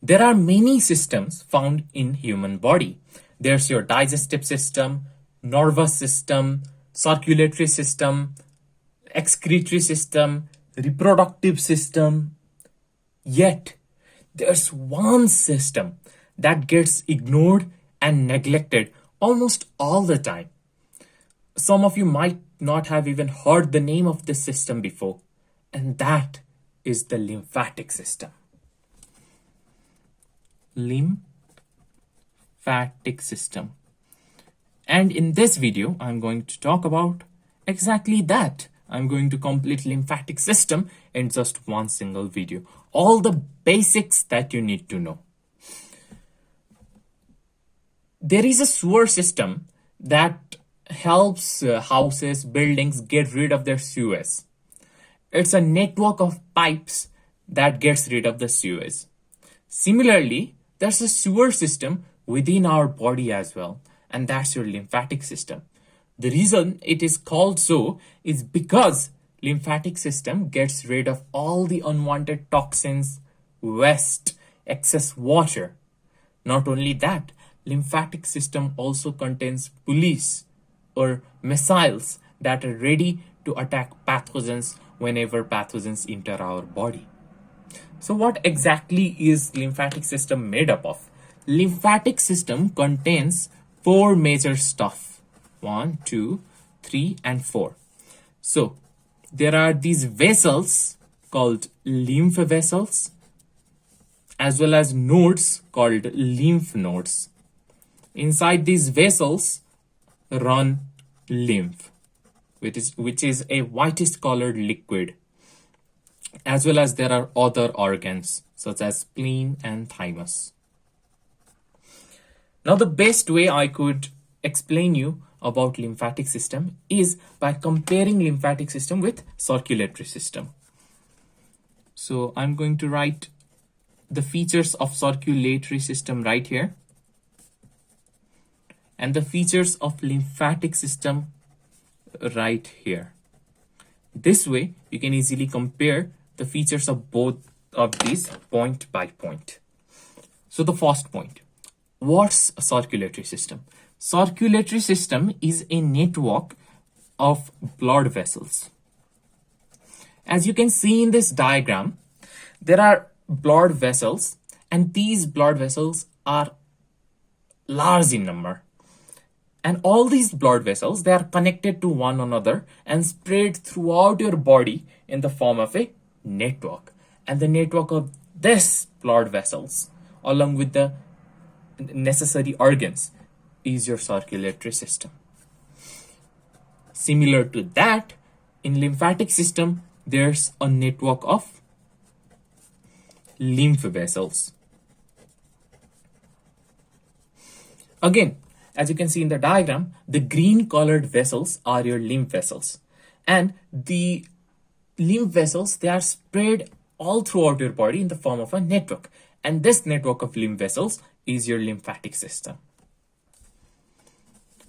There are many systems found in human body. There's your digestive system, nervous system, circulatory system, excretory system, reproductive system. Yet, there's one system that gets ignored and neglected almost all the time. Some of you might not have even heard the name of this system before, and that is the lymphatic system. Lymphatic system. And in this video, I'm going to talk about exactly that. I'm going to complete lymphatic system in just one single video. All the basics that you need to know. There is a sewer system that helps houses, buildings get rid of their sewage. It's a network of pipes that gets rid of the sewage. Similarly, there's a sewer system within our body as well, and that's your lymphatic system. The reason it is called so is because lymphatic system gets rid of all the unwanted toxins, waste, excess water. Not only that, lymphatic system also contains police or missiles that are ready to attack pathogens whenever pathogens enter our body. So what exactly is lymphatic system made up of? Lymphatic system contains 4 major stuff. 1, 2, 3, and 4. So there are these vessels called lymph vessels, as well as nodes called lymph nodes. Inside these vessels run lymph, which is a whitish colored liquid, as well as there are other organs such as spleen and thymus. Now the best way I could explain you about lymphatic system is by comparing lymphatic system with circulatory system. So I'm going to write the features of circulatory system right here, and the features of lymphatic system right here. This way you can easily compare the features of both of these point by point. So the first point, what's a circulatory system? Circulatory system is a network of blood vessels. As you can see in this diagram, there are blood vessels, and these blood vessels are large in number. And all these blood vessels, they are connected to one another and spread throughout your body in the form of a network. And the network of this blood vessels, along with the necessary organs, is your circulatory system. Similar to that, in lymphatic system, there's a network of lymph vessels. Again, as you can see in the diagram, the green colored vessels are your lymph vessels. And the lymph vessels, they are spread all throughout your body in the form of a network. And this network of lymph vessels is your lymphatic system.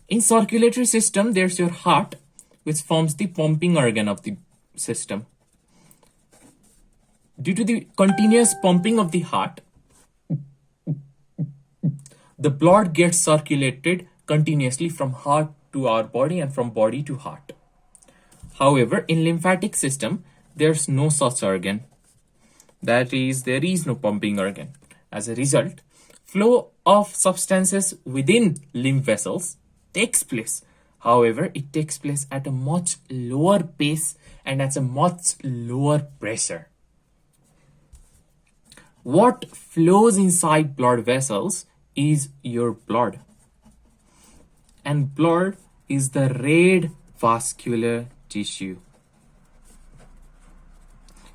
In circulatory system, there's your heart, which forms the pumping organ of the system. Due to the continuous pumping of the heart, the blood gets circulated continuously from heart to our body and from body to heart. However, in lymphatic system, there's no such organ. That is, there is no pumping organ. As a result, flow of substances within lymph vessels takes place. However, it takes place at a much lower pace and at a much lower pressure. What flows inside blood vessels is your blood. And blood is the red vascular tissue.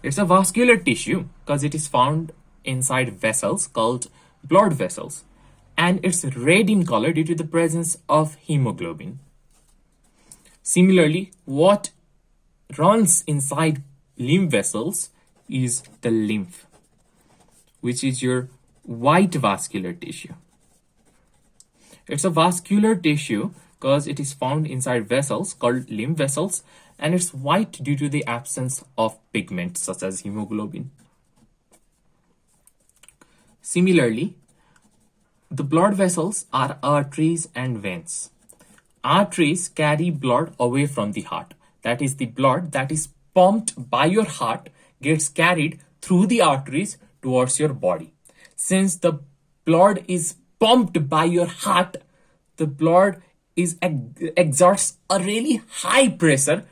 It's a vascular tissue because it is found inside vessels called blood vessels. And it's red in color due to the presence of hemoglobin. Similarly, what runs inside lymph vessels is the lymph, which is your white vascular tissue. It's a vascular tissue because it is found inside vessels called lymph vessels, and it's white due to the absence of pigments such as hemoglobin. Similarly, the blood vessels are arteries and veins. Arteries carry blood away from the heart. That is, the blood that is pumped by your heart gets carried through the arteries towards your body. Since the blood is pumped by your heart, the blood exerts a really high pressure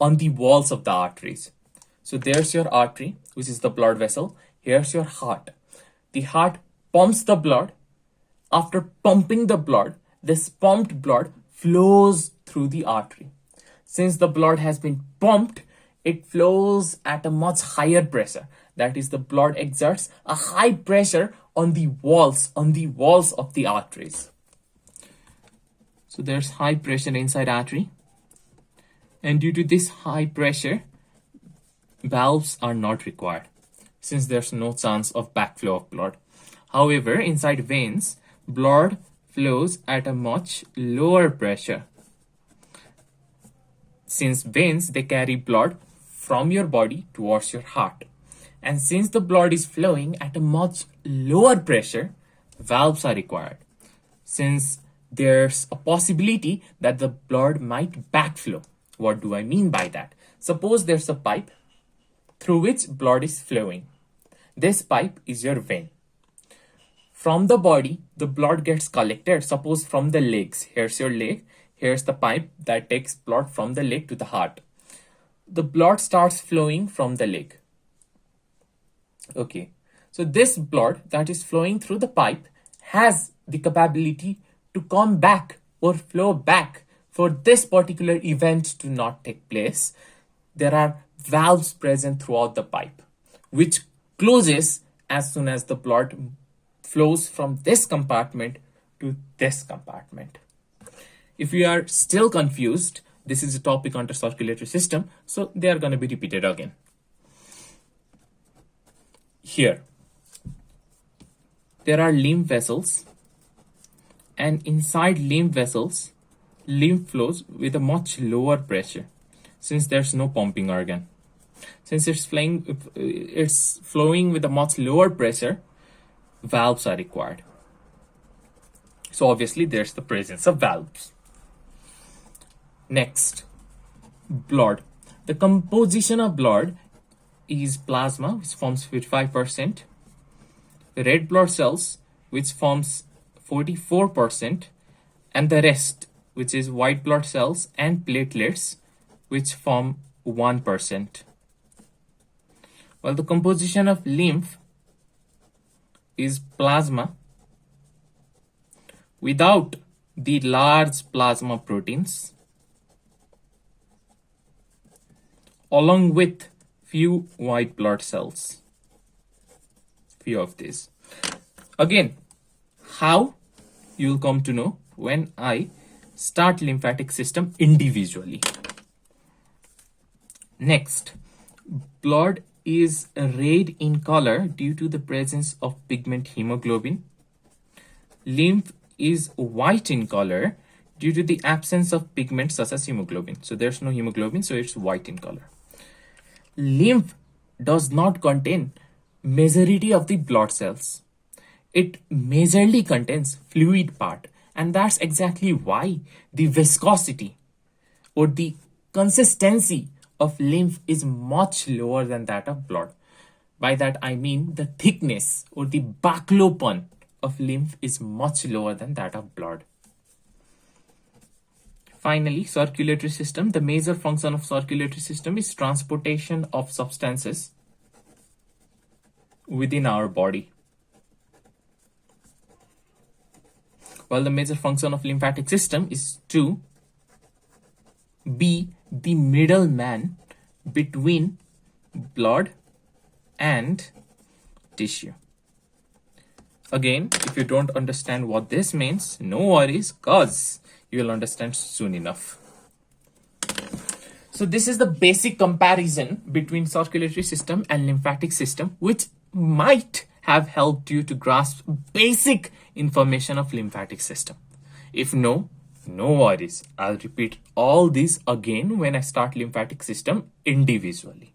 on the walls of the arteries. So there's your artery, which is the blood vessel. Here's your heart. The heart pumps the blood. After pumping the blood, this pumped blood flows through the artery. Since the blood has been pumped, it flows at a much higher pressure. That is, the blood exerts a high pressure on the walls of the arteries. So there's high pressure inside artery. And due to this high pressure, valves are not required, since there's no chance of backflow of blood. However, inside veins, blood flows at a much lower pressure. Since veins, they carry blood from your body towards your heart. And since the blood is flowing at a much lower pressure, valves are required. Since there's a possibility that the blood might backflow. What do I mean by that? Suppose there's a pipe through which blood is flowing. This pipe is your vein. From the body, the blood gets collected, suppose from the legs. Here's your leg. Here's the pipe that takes blood from the leg to the heart. The blood starts flowing from the leg. Okay. So this blood that is flowing through the pipe has the capability to come back or flow back. For this particular event to not take place, there are valves present throughout the pipe, which closes as soon as the blood flows from this compartment to this compartment. If you are still confused, this is a topic under circulatory system, so they are going to be repeated again. Here, there are lymph vessels, and inside lymph vessels, lymph flows with a much lower pressure, since there's no pumping organ. Since it's flowing with a much lower pressure, valves are required. So obviously there's the presence of valves. Next, blood. The composition of blood is plasma, which forms 55%, red blood cells, which forms 44%, and the rest, which is white blood cells and platelets, which form 1%. While the composition of lymph is plasma without the large plasma proteins, along with few white blood cells. Few of these. Again, how you'll come to know when I start lymphatic system individually. Next, blood is red in color due to the presence of pigment hemoglobin. Lymph is white in color due to the absence of pigments such as hemoglobin. So there's no hemoglobin, so it's white in color. Lymph does not contain majority of the blood cells. It majorly contains fluid part, and that's exactly why the viscosity or the consistency of lymph is much lower than that of blood. By that I mean the thickness or the baclopan of lymph is much lower than that of blood. Finally, circulatory system. The major function of circulatory system is transportation of substances within our body. While the major function of lymphatic system is to be the middleman between blood and tissue. Again, if you don't understand what this means, no worries, cause you will understand soon enough. So this is the basic comparison between circulatory system and lymphatic system, which might have helped you to grasp basic information of lymphatic system. If no worries. I'll repeat all this again when I start lymphatic system individually.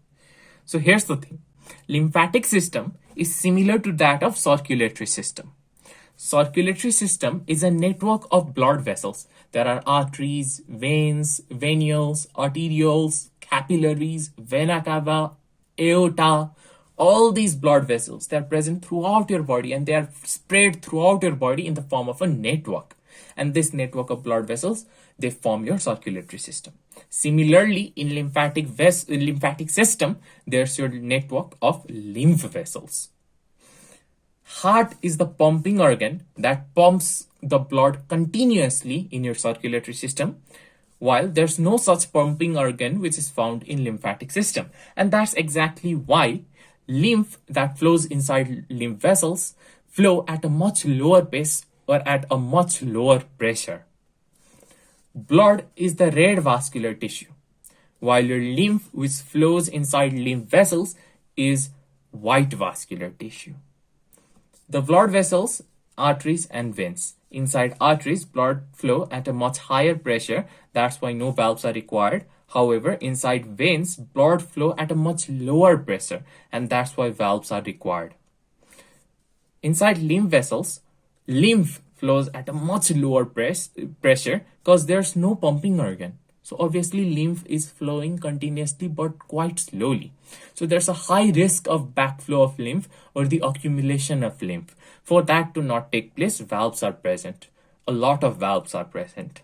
So here's the thing. Lymphatic system is similar to that of circulatory system. Circulatory system is a network of blood vessels. There are arteries, veins, venules, arterioles, capillaries, vena cava, aorta, all these blood vessels. They are present throughout your body and they are spread throughout your body in the form of a network. And this network of blood vessels, they form your circulatory system. Similarly, in lymphatic system, there's your network of lymph vessels. Heart is the pumping organ that pumps the blood continuously in your circulatory system, while there's no such pumping organ which is found in lymphatic system. And that's exactly why lymph that flows inside lymph vessels flow at a much lower pace or at a much lower pressure. Blood is the red vascular tissue, while your lymph which flows inside lymph vessels is white vascular tissue. The blood vessels, arteries and veins. Inside arteries, blood flow at a much higher pressure. That's why no valves are required. However, inside veins, blood flow at a much lower pressure, and that's why valves are required. Inside lymph vessels, lymph flows at a much lower pressure because there's no pumping organ. So obviously lymph is flowing continuously but quite slowly. So there's a high risk of backflow of lymph or the accumulation of lymph. For that to not take place, valves are present. A lot of valves are present.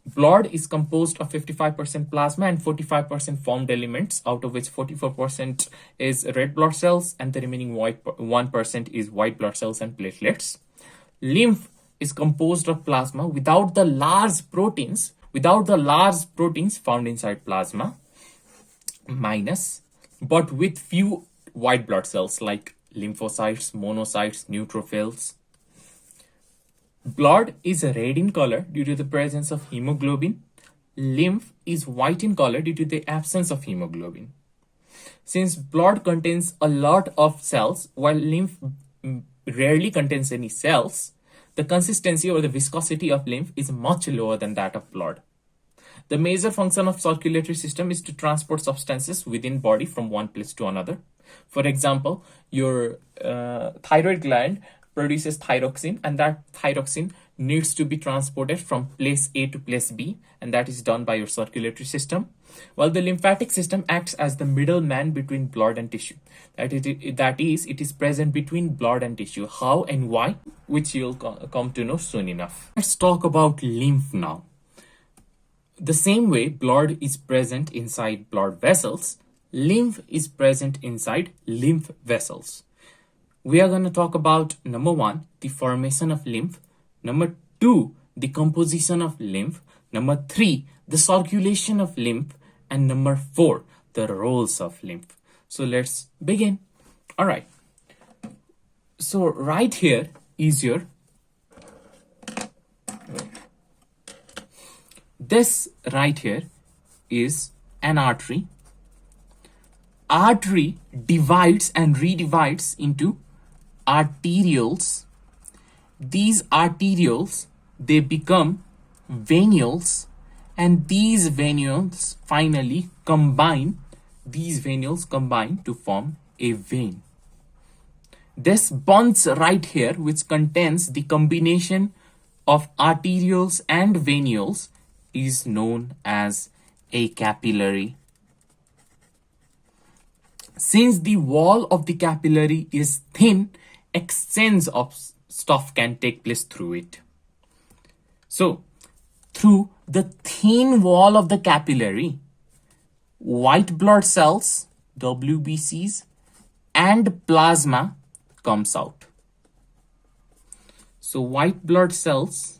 Blood is composed of 55% plasma and 45% formed elements, out of which 44% is red blood cells and the remaining 1% is white blood cells and platelets. Lymph is composed of plasma without the large proteins found inside plasma, but with few white blood cells like lymphocytes, monocytes, neutrophils. Blood is red in color due to the presence of hemoglobin. Lymph is white in color due to the absence of hemoglobin. Since blood contains a lot of cells, while lymph rarely contains any cells, the consistency or the viscosity of lymph is much lower than that of blood. The major function of circulatory system is to transport substances within body from one place to another. For example, your thyroid gland produces thyroxine, and that thyroxine needs to be transported from place A to place B, and that is done by your circulatory system. While the lymphatic system acts as the middleman between blood and tissue. That is, it is present between blood and tissue. How and why, which you'll come to know soon enough. Let's talk about lymph now. The same way blood is present inside blood vessels, lymph is present inside lymph vessels. We are going to talk about number 1, the formation of lymph, number 2, the composition of lymph, number 3, the circulation of lymph, and number 4, the roles of lymph. So let's begin. All right. So right here is this right here is an artery. Artery divides and redivides into arterioles. These arterioles, they become venules, and these venules finally combine. These venules combine to form a vein. This bunch right here, which contains the combination of arterioles and venules, is known as a capillary. Since the wall of the capillary is thin, exchange of stuff can take place through it. So, through the thin wall of the capillary, white blood cells, WBCs, and plasma comes out. So, white blood cells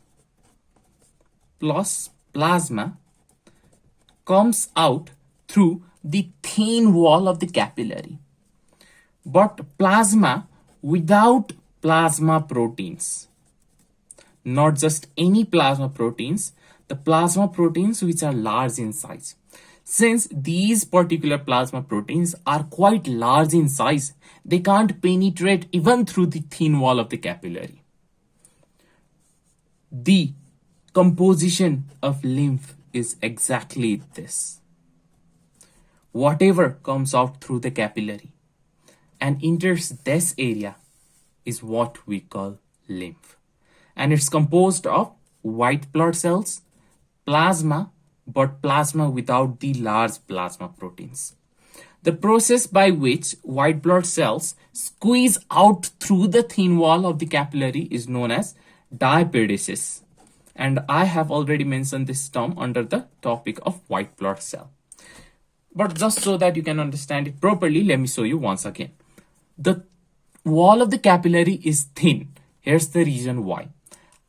plus plasma comes out through the thin wall of the capillary. But plasma without plasma proteins, not just any plasma proteins, the plasma proteins which are large in size. Since these particular plasma proteins are quite large in size, they can't penetrate even through the thin wall of the capillary. The composition of lymph is exactly this. Whatever comes out through the capillary, and enters this area is what we call lymph. And it's composed of white blood cells, plasma, but plasma without the large plasma proteins. The process by which white blood cells squeeze out through the thin wall of the capillary is known as diapedesis. And I have already mentioned this term under the topic of white blood cell. But just so that you can understand it properly, let me show you once again. The wall of the capillary is thin. Here's the reason why.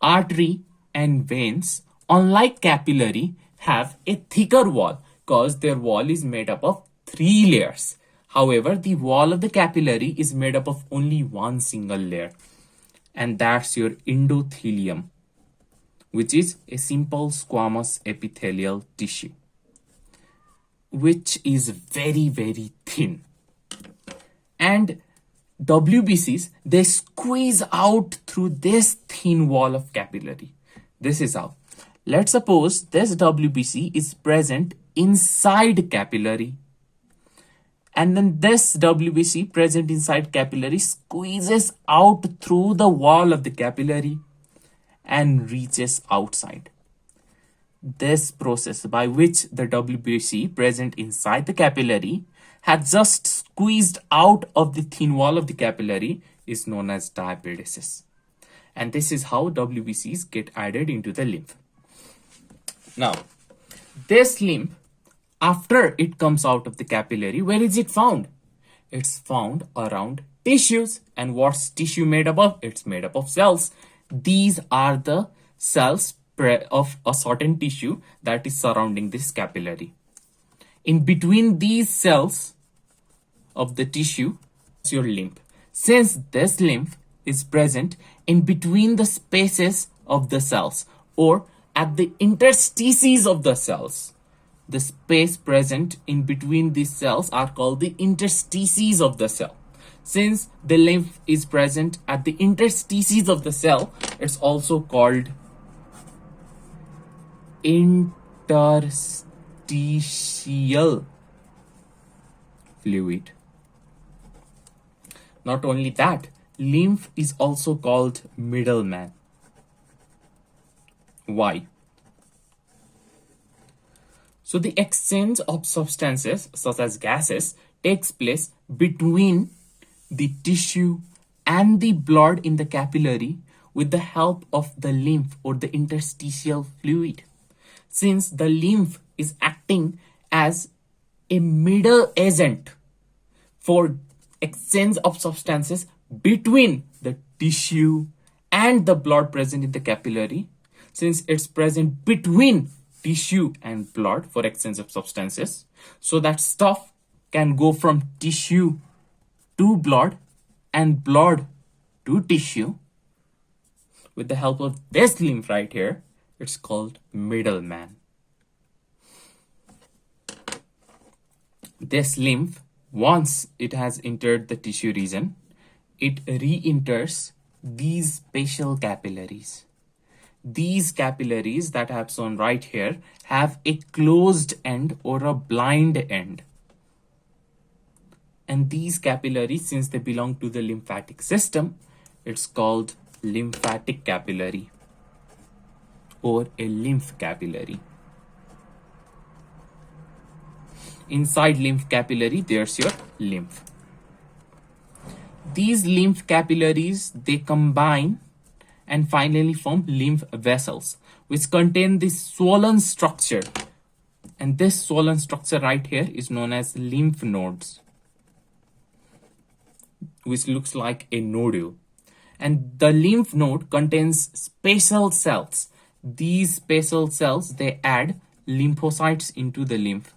Artery and veins, unlike capillary, have a thicker wall because their wall is made up of 3 layers. However, the wall of the capillary is made up of only one single layer, and that's your endothelium, which is a simple squamous epithelial tissue, which is very, very thin. And WBCs, they squeeze out through this thin wall of capillary. This is how. Let's suppose this WBC is present inside capillary. And then this WBC present inside capillary squeezes out through the wall of the capillary and reaches outside. This process by which the WBC present inside the capillary had just squeezed out of the thin wall of the capillary is known as diapedesis. And this is how WBCs get added into the lymph. Now, this lymph, after it comes out of the capillary, where is it found? It's found around tissues. And what's tissue made up of? It's made up of cells. These are the cells of a certain tissue that is surrounding this capillary. In between these cells of the tissue is your lymph. Since this lymph is present in between the spaces of the cells or at the interstices of the cells, the space present in between these cells are called the interstices of the cell. Since the lymph is present at the interstices of the cell, it's also called interstitial fluid. Not only that, lymph is also called middleman. Why? So the exchange of substances such as gases takes place between the tissue and the blood in the capillary with the help of the lymph or the interstitial fluid. Since the lymph is acting as a middle agent for exchange of substances between the tissue and the blood present in the capillary, since it's present between tissue and blood for exchange of substances, so that stuff can go from tissue to blood and blood to tissue with the help of this lymph right here. It's called middleman. This lymph, once it has entered the tissue region, it re-enters these special capillaries. These capillaries that I have shown right here have a closed end or a blind end. And these capillaries, since they belong to the lymphatic system, it's called lymphatic capillary or a lymph capillary. Inside lymph capillary, there's your lymph. These lymph capillaries, they combine and finally form lymph vessels, which contain this swollen structure. And this swollen structure right here is known as lymph nodes, which looks like a nodule. And the lymph node contains special cells. These special cells, they add lymphocytes into the lymph.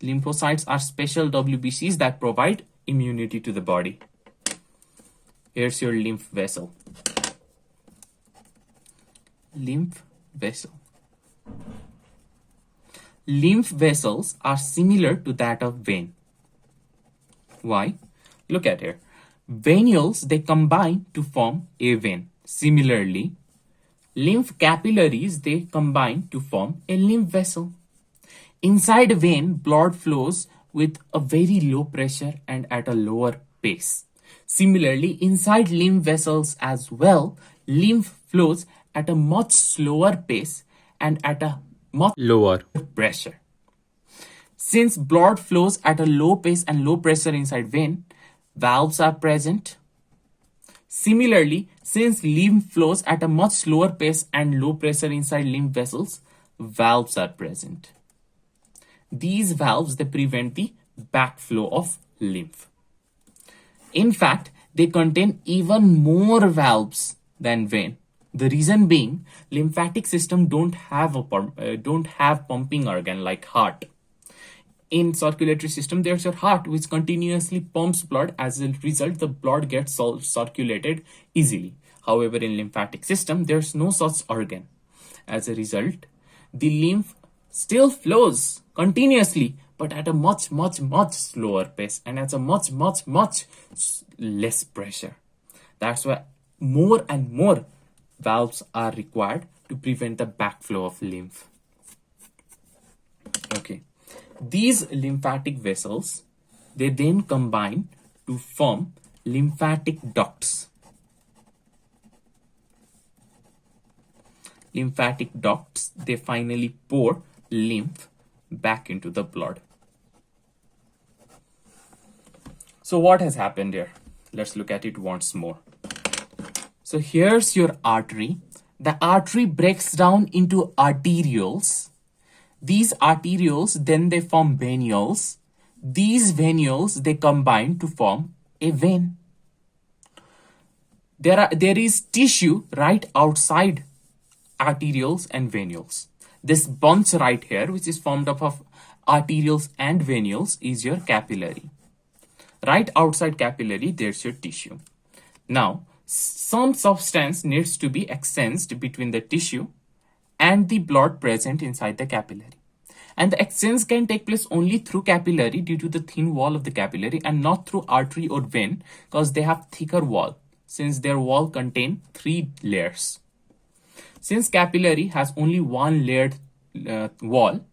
Lymphocytes are special WBCs that provide immunity to the body. Here's your lymph vessel. Lymph vessel. Lymph vessels are similar to that of vein. Why? Look at here. Venules, they combine to form a vein. Similarly, lymph capillaries, they combine to form a lymph vessel. Inside a vein, blood flows with a very low pressure and at a lower pace. Similarly, inside lymph vessels as well, lymph flows at a much slower pace and at a much lower pressure. Since blood flows at a low pace and low pressure inside vein, valves are present. Similarly, since lymph flows at a much slower pace and low pressure inside lymph vessels, valves are present. These valves, they prevent the backflow of lymph. In fact, they contain even more valves than vein. The reason being, lymphatic system don't have pumping organ like heart. In circulatory system, there's your heart which continuously pumps blood. As a result, the blood gets circulated easily. However, in lymphatic system, there's no such organ. As a result, the lymph still flows continuously, but at a much slower pace and at a much less pressure. That's why more and more valves are required to prevent the backflow of lymph. Okay. These lymphatic vessels, they then combine to form lymphatic ducts. Lymphatic ducts, they finally pour lymph back into the blood. So what has happened here? Let's look at it once more. So here's your artery. The artery breaks down into arterioles. These arterioles, then they form venules. These venules, they combine to form a vein. There is tissue right outside arterioles and venules. This bunch right here, which is formed up of arterioles and venules, is your capillary. Right outside capillary, there's your tissue. Now, some substance needs to be exchanged between the tissue and the blood present inside the capillary. And the exchange can take place only through capillary due to the thin wall of the capillary and not through artery or vein because they have thicker wall since their wall contain 3 layers. Since capillary has only one layered wall,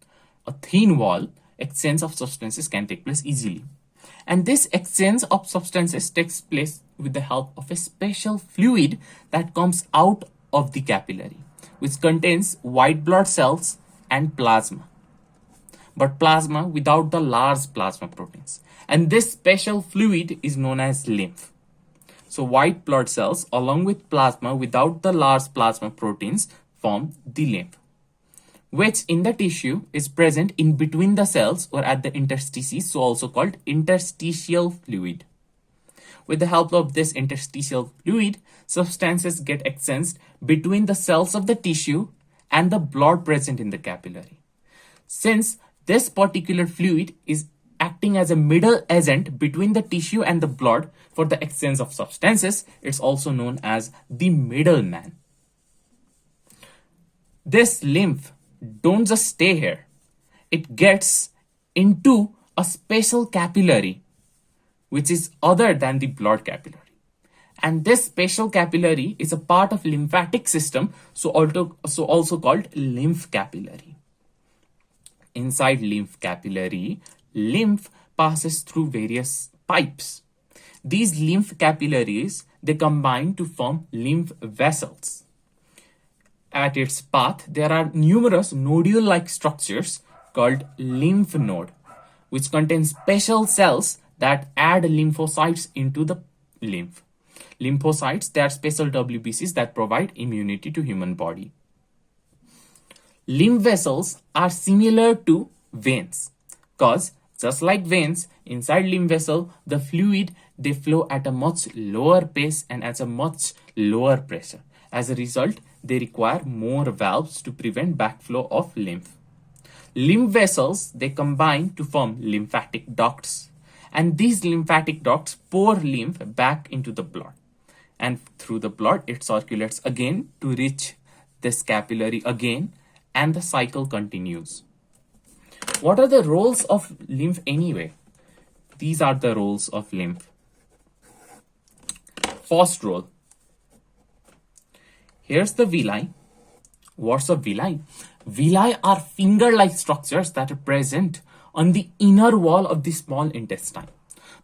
a thin wall, exchange of substances can take place easily. And this exchange of substances takes place with the help of a special fluid that comes out of the capillary, which contains white blood cells and plasma. But plasma without the large plasma proteins. And this special fluid is known as lymph. So white blood cells along with plasma without the large plasma proteins form the lymph, which in the tissue is present in between the cells or at the interstices, so also called interstitial fluid. With the help of this interstitial fluid, substances get exchanged between the cells of the tissue and the blood present in the capillary. Since this particular fluid is acting as a middle agent between the tissue and the blood for the exchange of substances, it's also known as the middleman. This lymph don't just stay here. It gets into a special capillary which is other than the blood capillary. And this special capillary is a part of lymphatic system, so also called lymph capillary. Inside lymph capillary, lymph passes through various pipes. These lymph capillaries, they combine to form lymph vessels. At its path, there are numerous nodule-like structures called lymph node, which contain special cells that add lymphocytes into the lymph. Lymphocytes, they are special WBCs that provide immunity to human body. Lymph vessels are similar to veins because just like veins, inside lymph vessel, the fluid, they flow at a much lower pace and at a much lower pressure. As a result, they require more valves to prevent backflow of lymph. Lymph vessels, they combine to form lymphatic ducts, and these lymphatic ducts pour lymph back into the blood. And through the blood, it circulates again to reach this capillary again, and the cycle continues. What are the roles of lymph anyway? These are the roles of lymph. First role. Here's the villi. What's a villi? Villi are finger-like structures that are present on the inner wall of the small intestine.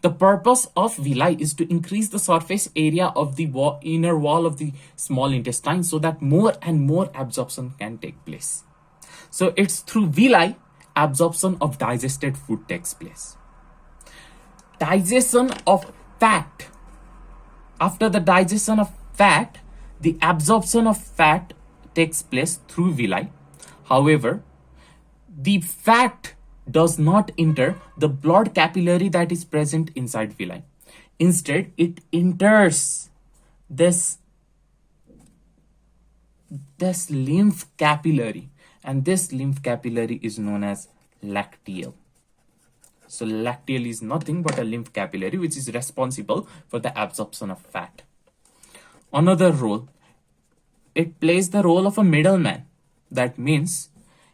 The purpose of villi is to increase the surface area of the inner wall of the small intestine so that more and more absorption can take place. So it's through villi absorption of digested food takes place. Digestion of fat. After the digestion of fat, the absorption of fat takes place through villi. However, the fat does not enter the blood capillary that is present inside villi. Instead, it enters this lymph capillary, and this lymph capillary is known as lacteal. So lacteal is nothing but a lymph capillary which is responsible for the absorption of fat. Another role, it plays the role of a middleman. That means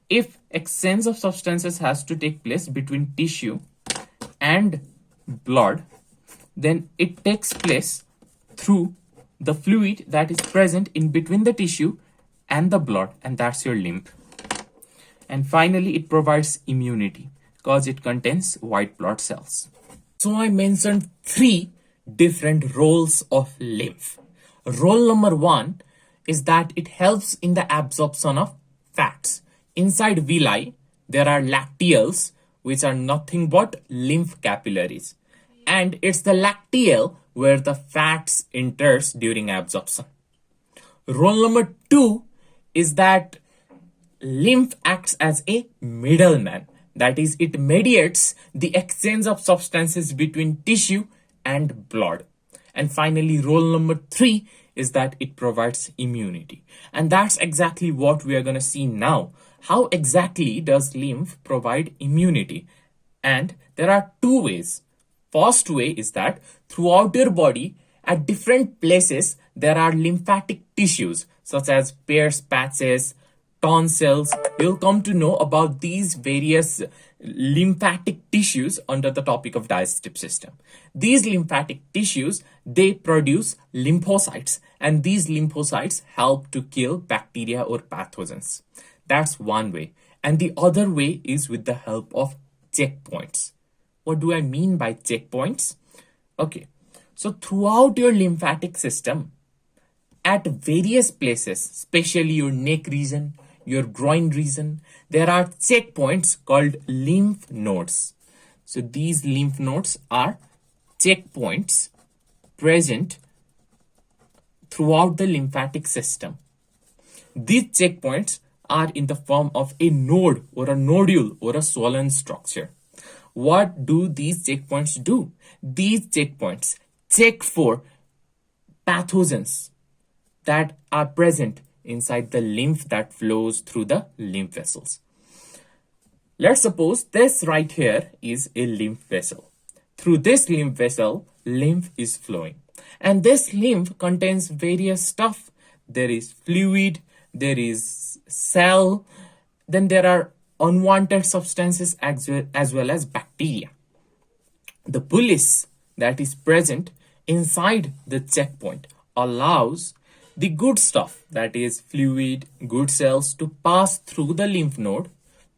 if exchange of substances has to take place between tissue and blood, then it takes place through the fluid that is present in between the tissue and the blood, and that's your lymph. And finally, it provides immunity because it contains white blood cells. So I mentioned 3 different roles of lymph. Role number 1 is that it helps in the absorption of fats. Inside villi, there are lacteals, which are nothing but lymph capillaries. And it's the lacteal where the fats enters during absorption. Role number 2 is that lymph acts as a middleman. That is, it mediates the exchange of substances between tissue and blood. And finally, role number 3 is that it provides immunity. And that's exactly what we are going to see now. How exactly does lymph provide immunity? And there are 2 ways. First way is that throughout your body, at different places, there are lymphatic tissues such as Peyer's patches, tonsils. You'll come to know about these various lymphatic tissues under the topic of digestive system. These lymphatic tissues, they produce lymphocytes, and these lymphocytes help to kill bacteria or pathogens. That's one way. And the other way is with the help of checkpoints. What do I mean by checkpoints? Okay, so throughout your lymphatic system, at various places, especially your neck region, your groin region, there are checkpoints called lymph nodes. So these lymph nodes are checkpoints present throughout the lymphatic system. These checkpoints are in the form of a node or a nodule or a swollen structure. What do these checkpoints do? These checkpoints check for pathogens that are present inside the lymph that flows through the lymph vessels. Let's suppose this right here is a lymph vessel. Through this lymph vessel, lymph is flowing. And this lymph contains various stuff. There is fluid, there is cell, then there are unwanted substances as well as bacteria. The police that is present inside the checkpoint allows the good stuff, that is fluid, good cells, to pass through the lymph node.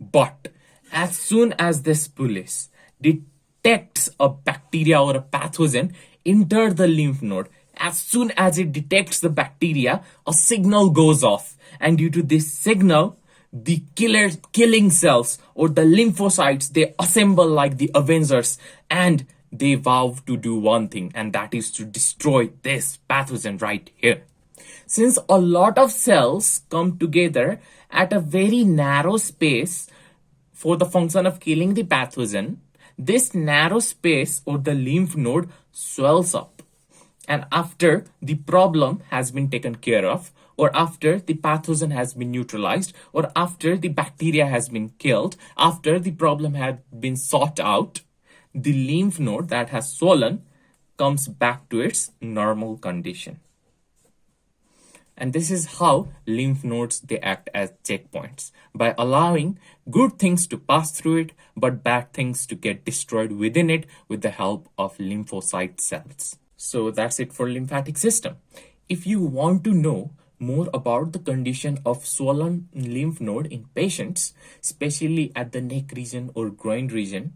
But as soon as this police detects a bacteria or a pathogen enter the lymph node, as soon as it detects the bacteria, a signal goes off. And due to this signal, the killing cells or the lymphocytes, they assemble like the Avengers, and they vow to do one thing, and that is to destroy this pathogen right here. Since a lot of cells come together at a very narrow space for the function of killing the pathogen, this narrow space or the lymph node swells up. And after the problem has been taken care of, or after the pathogen has been neutralized, or after the bacteria has been killed, after the problem had been sought out, the lymph node that has swollen comes back to its normal condition. And this is how lymph nodes, they act as checkpoints, by allowing good things to pass through it, but bad things to get destroyed within it with the help of lymphocyte cells. So that's it for lymphatic system. If you want to know more about the condition of swollen lymph node in patients, especially at the neck region or groin region,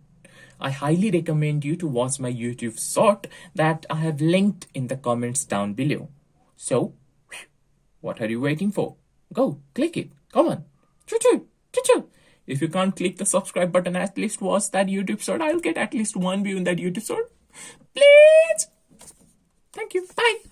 I highly recommend you to watch my YouTube short that I have linked in the comments down below. So, what are you waiting for? Go, click it. Come on. Choo-choo, choo-choo. If you can't click the subscribe button, at least watch that YouTube short. I'll get at least one view in that YouTube short. Please. Thank you. Bye.